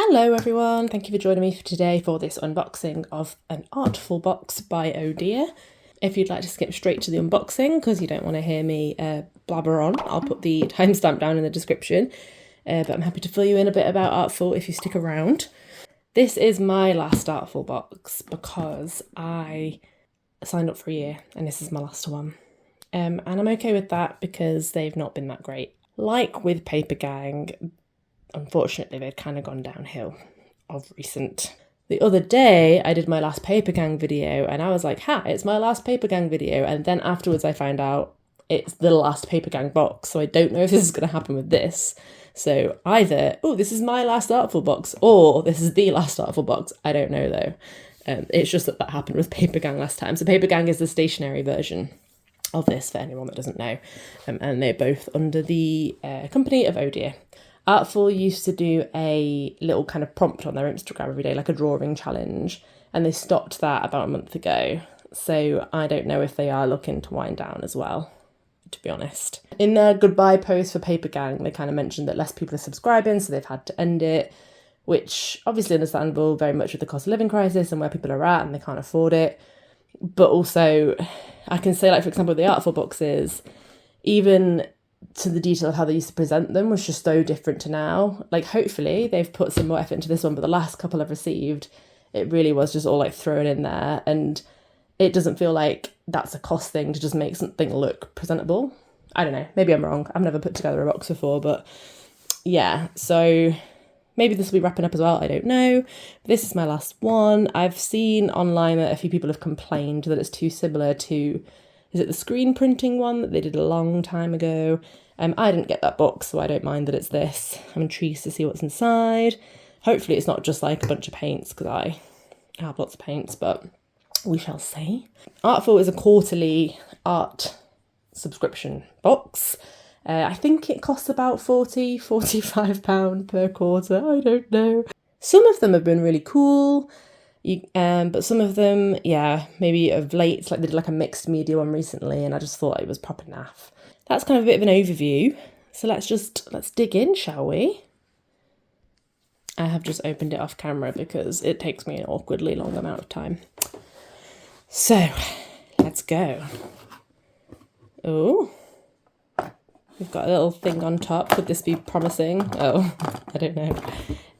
Hello everyone, thank you for joining me for today for this unboxing of an Artful Box by Oh Dear. If you'd like to skip straight to the unboxing because you don't want to hear me blabber on, I'll put the timestamp down in the description, but I'm happy to fill you in a bit about Artful if you stick around. This is my last Artful Box because I signed up for a year and this is my last one. And I'm okay with that because they've not been that great. Like with Paper Gang, unfortunately, they'd kind of gone downhill of recent. The other day, I did my last Paper Gang video and I was like, it's my last Paper Gang video. And then afterwards I found out it's the last Paper Gang box. So I don't know if this is going to happen with this. So either, this is my last Artful Box, or this is the last Artful Box. I don't know though. It's just that happened with Paper Gang last time. So Paper Gang is the stationary version of this for anyone that doesn't know. And they're both under the company of Oh Dear. Artful used to do a little kind of prompt on their Instagram every day, like a drawing challenge, and they stopped that about a month ago. So I don't know if they are looking to wind down as well, to be honest. In their goodbye post for Paper Gang, they kind of mentioned that less people are subscribing, so they've had to end it, which obviously understandable, very much with the cost of living crisis and where people are at and they can't afford it. But also, I can say, like, for example, the Artful Boxes, even to the detail of how they used to present them was just so different to now. Like, hopefully they've put some more effort into this one, but the last couple I've received, it really was just all like thrown in there, and it doesn't feel like that's a cost thing to just make something look presentable. I don't know, maybe I'm wrong. I've never put together a box before, but yeah, so maybe this will be wrapping up as well, I don't know. This is my last one. I've seen online that a few people have complained that it's too similar to, is it the screen printing one that they did a long time ago? I didn't get that box, so I don't mind that it's this. I'm intrigued to see what's inside. Hopefully it's not just like a bunch of paints, because I have lots of paints, but we shall see. Artful is a quarterly art subscription box. I think it costs about £45 per quarter. I don't know. Some of them have been really cool. But some of them, maybe of late, like they did like a mixed media one recently, and I just thought it was proper naff. That's kind of a bit of an overview. So let's dig in, shall we? I have just opened it off camera because it takes me an awkwardly long amount of time. So let's go. Oh, we've got a little thing on top. Could this be promising? Oh, I don't know.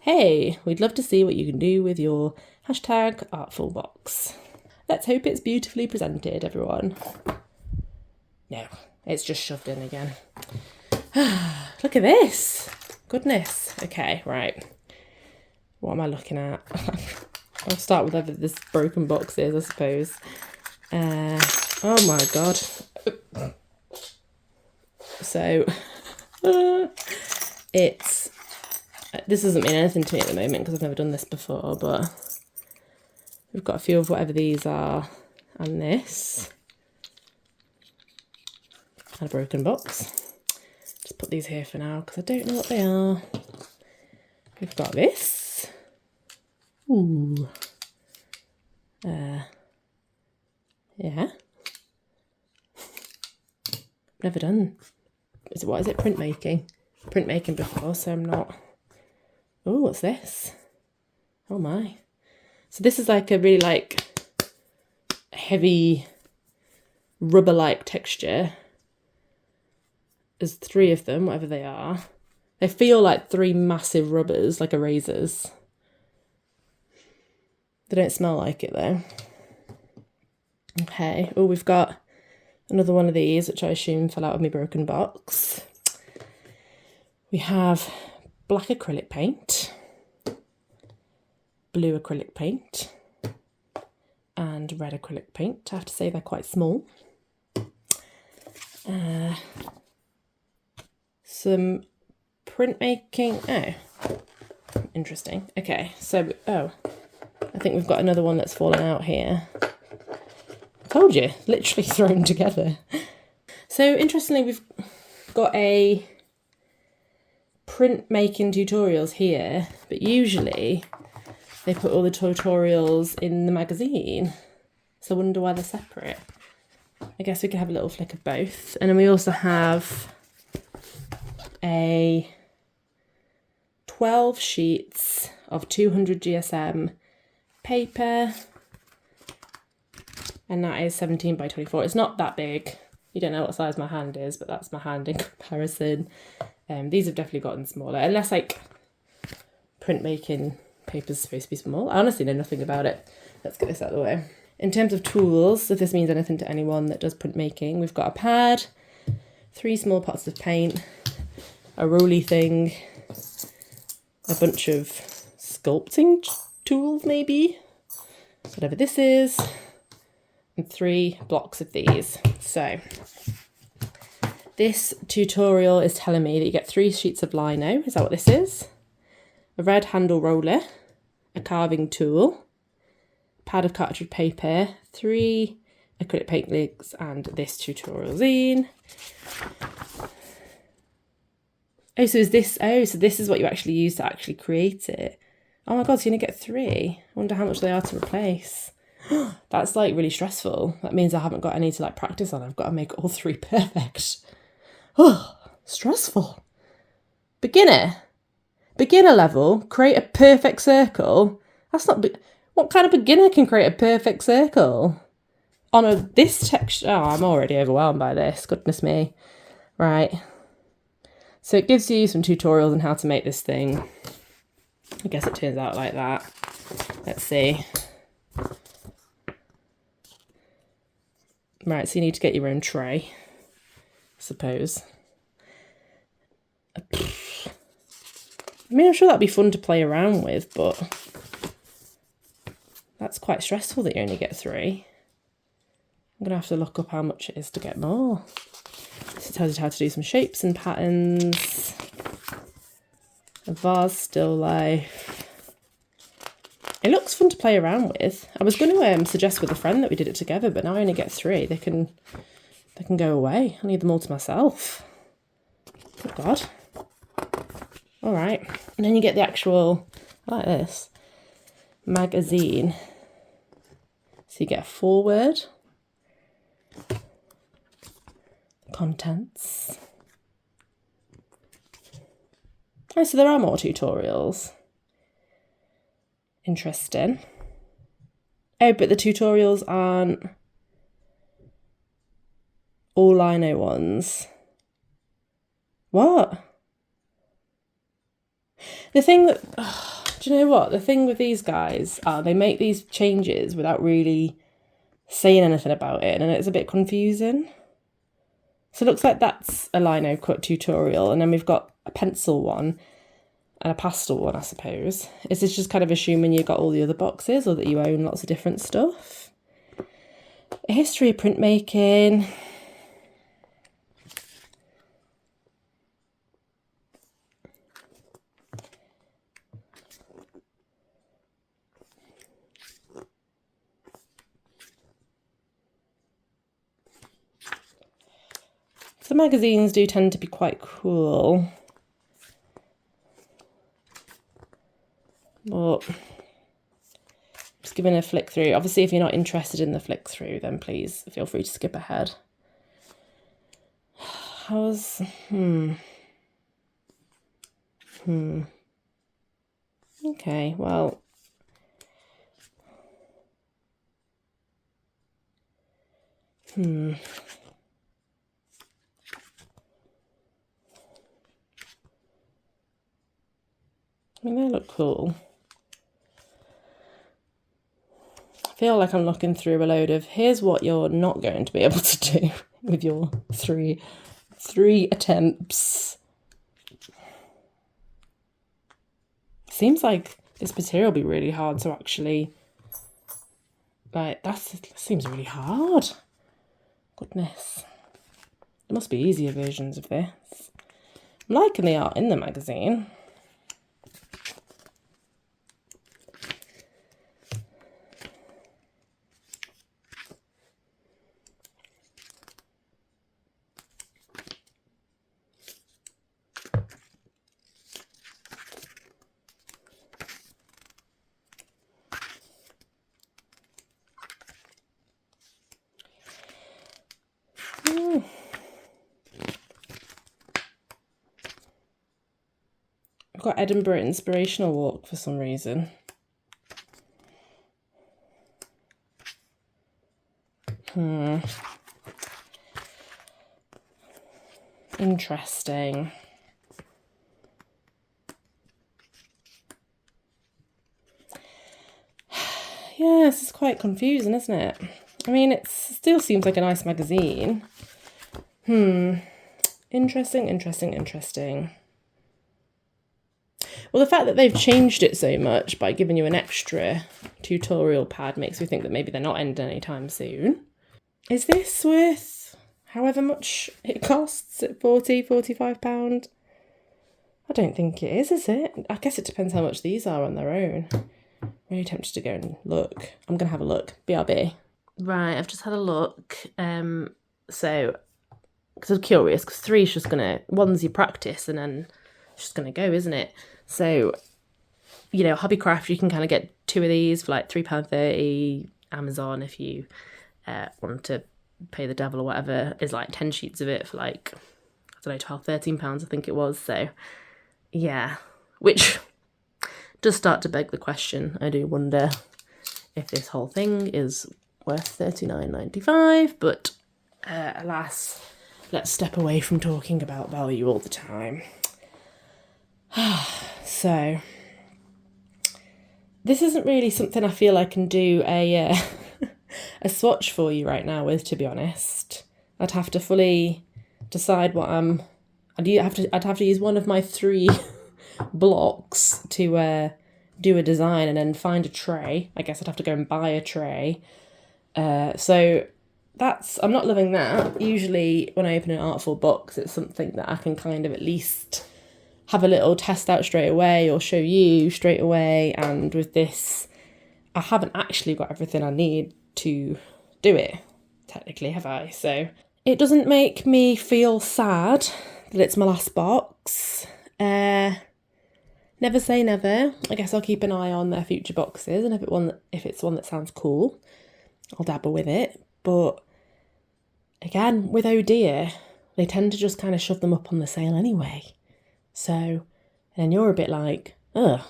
Hey, we'd love to see what you can do with your #ArtfulBox. Let's hope it's beautifully presented, everyone. No, it's just shoved in again. Look at this. Goodness. Okay, right. What am I looking at? I'll start with whatever this broken box is, I suppose. Oh my god. So, this doesn't mean anything to me at the moment because I've never done this before, but we've got a few of whatever these are, and this, and a broken box. Just put these here for now because I don't know what they are. We've got this. Ooh. Yeah. Never done. What is it? Printmaking. Printmaking before, so I'm not. Oh, what's this? Oh my. So this is like a really like heavy rubber-like texture. There's 3 of them, whatever they are. They feel like 3 massive rubbers, like erasers. They don't smell like it though. Okay. Oh, we've got another one of these, which I assume fell out of my broken box. We have black acrylic paint, blue acrylic paint, and red acrylic paint. I have to say they're quite small. Some printmaking. Oh, interesting. Okay, so, I think we've got another one that's fallen out here. I told you, literally thrown together. So, interestingly, we've got a printmaking tutorials here, but usually they put all the tutorials in the magazine, so I wonder why they're separate. I guess we could have a little flick of both. And then we also have a 12 sheets of 200 GSM paper, and that is 17 by 24. It's not that big. You don't know what size my hand is, but that's my hand in comparison. These have definitely gotten smaller, unless like printmaking paper's supposed to be small. I honestly know nothing about it. Let's get this out of the way. In terms of tools, if this means anything to anyone that does printmaking, we've got a pad, 3 small pots of paint, a roly thing, a bunch of sculpting tools maybe, whatever this is, and 3 blocks of these. So this tutorial is telling me that you get 3 sheets of lino. Is that what this is? A red handle roller, a carving tool, pad of cartridge paper, 3 acrylic paint legs, and this tutorial zine. Oh, so this is what you actually use to actually create it. Oh my god, so you only get 3. I wonder how much they are to replace. That's like really stressful. That means I haven't got any to like practice on. I've got to make all 3 perfect. Oh, stressful. Beginner level, create a perfect circle. That's not, what kind of beginner can create a perfect circle? On this texture, oh, I'm already overwhelmed by this, goodness me. Right, so it gives you some tutorials on how to make this thing. I guess it turns out like that. Let's see. Right, so you need to get your own tray, I suppose. I mean, I'm sure that'd be fun to play around with, but that's quite stressful that you only get 3. I'm gonna have to look up how much it is to get more. This tells you how to do some shapes and patterns. A vase still life. It looks fun to play around with. I was going to suggest with a friend that we did it together, but now I only get 3. They can go away. I need them all to myself. Oh God. All right. And then you get the actual, I like this, magazine. So you get a foreword, contents. Oh, so there are more tutorials. Interesting. Oh, but the tutorials aren't all lino ones. What? The thing that, do you know what? The thing with these guys are they make these changes without really saying anything about it, and it's a bit confusing. So it looks like that's a lino cut tutorial, and then we've got a pencil one and a pastel one, I suppose. Is this just kind of assuming you've got all the other boxes or that you own lots of different stuff? A history of printmaking. So magazines do tend to be quite cool. But just giving a flick through. Obviously, if you're not interested in the flick through, then please feel free to skip ahead. How's okay, well, I mean, they look cool. I feel like I'm looking through a load of, here's what you're not going to be able to do with your three attempts. Seems like this material will be really hard to actually, like, that seems really hard. Goodness. There must be easier versions of this. I'm liking the art in the magazine. got Edinburgh Inspirational Walk for some reason. Interesting. Yeah, this is quite confusing, isn't it? I mean, it still seems like a nice magazine. Interesting. Well, the fact that they've changed it so much by giving you an extra tutorial pad makes me think that maybe they're not ending anytime soon. Is this worth however much it costs at £45? I don't think it is it? I guess it depends how much these are on their own. I'm really tempted to go and look. I'm going to have a look. BRB. Right, I've just had a look. So, because I'm curious, because 3 is just going to, one's your practice and then it's just going to go, isn't it? So, you know, Hobbycraft, you can kind of get 2 of these for like £3.30. Amazon, if you want to pay the devil or whatever, is like 10 sheets of it for like, I don't know, £12, £13 I think it was. So, yeah, which does start to beg the question. I do wonder if this whole thing is worth $39.95, but alas, let's step away from talking about value all the time. So, this isn't really something I feel I can do a swatch for you right now with, to be honest. I'd have to fully decide what I'd have to use one of my 3 blocks to do a design and then find a tray. I guess I'd have to go and buy a tray. So I'm not loving that. Usually when I open an Artful box, it's something that I can kind of at least have a little test out straight away or show you straight away. And with this, I haven't actually got everything I need to do it, technically, have I? So it doesn't make me feel sad that it's my last box. Never say never. I guess I'll keep an eye on their future boxes, and if it's one that sounds cool, I'll dabble with it. But again, with Oh Dear, they tend to just kind of shove them up on the sale anyway. So then you're a bit like, ugh,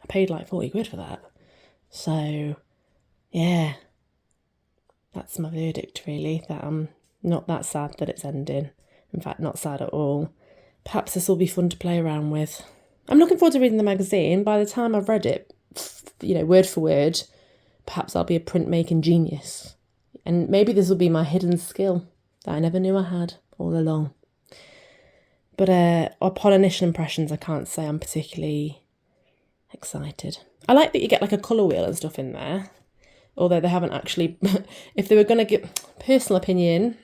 I paid like 40 quid for that. So yeah, that's my verdict really, that I'm not that sad that it's ending. In fact, not sad at all. Perhaps this will be fun to play around with. I'm looking forward to reading the magazine. By the time I've read it, you know, word for word, perhaps I'll be a printmaking genius. And maybe this will be my hidden skill that I never knew I had all along. But upon initial impressions, I can't say I'm particularly excited. I like that you get like a colour wheel and stuff in there. Although they haven't actually, if they were going to give, personal opinion,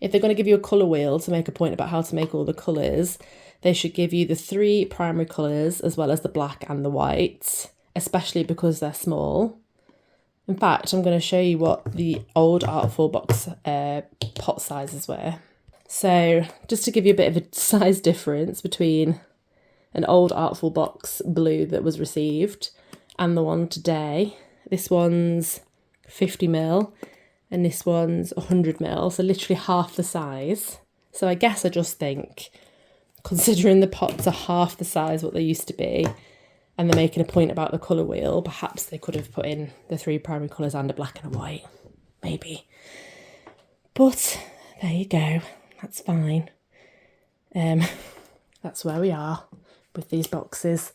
if they're going to give you a colour wheel to make a point about how to make all the colours, they should give you the 3 primary colours as well as the black and the white, especially because they're small. In fact, I'm going to show you what the old Artful Box pot sizes were. So just to give you a bit of a size difference between an old Artful Box blue that was received and the one today. This one's 50ml and this one's 100ml, so literally half the size. So I guess I just think, considering the pots are half the size what they used to be, and they're making a point about the colour wheel, perhaps they could have put in the 3 primary colours and a black and a white. Maybe. But there you go. That's fine. That's where we are with these boxes.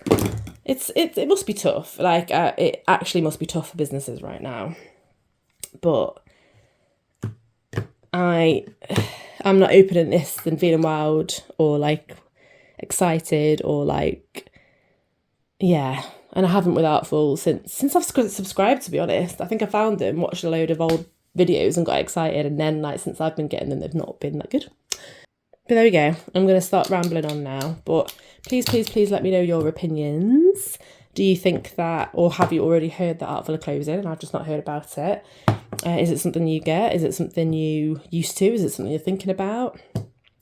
It must be tough. Like, it actually must be tough for businesses right now. But I'm not opening this and feeling wild or like excited or like, yeah. And I haven't with Artful since I've subscribed, to be honest. I think I found them, watched a load of old videos and got excited, and then like since I've been getting them, they've not been that good. But there we go. I'm going to start rambling on now. But please let me know your opinions. Do you think that, or have you already heard that Artful are closing and I've just not heard about it? Is it something you get? Is it something you used to? Is it something you're thinking about?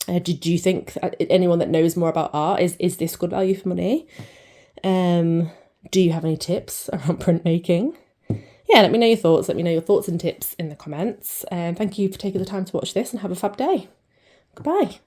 Do you think anyone that knows more about art, is this good value for money? Do you have any tips around printmaking? Yeah, let me know your thoughts. Let me know your thoughts and tips in the comments. Thank you for taking the time to watch this, and have a fab day. Goodbye.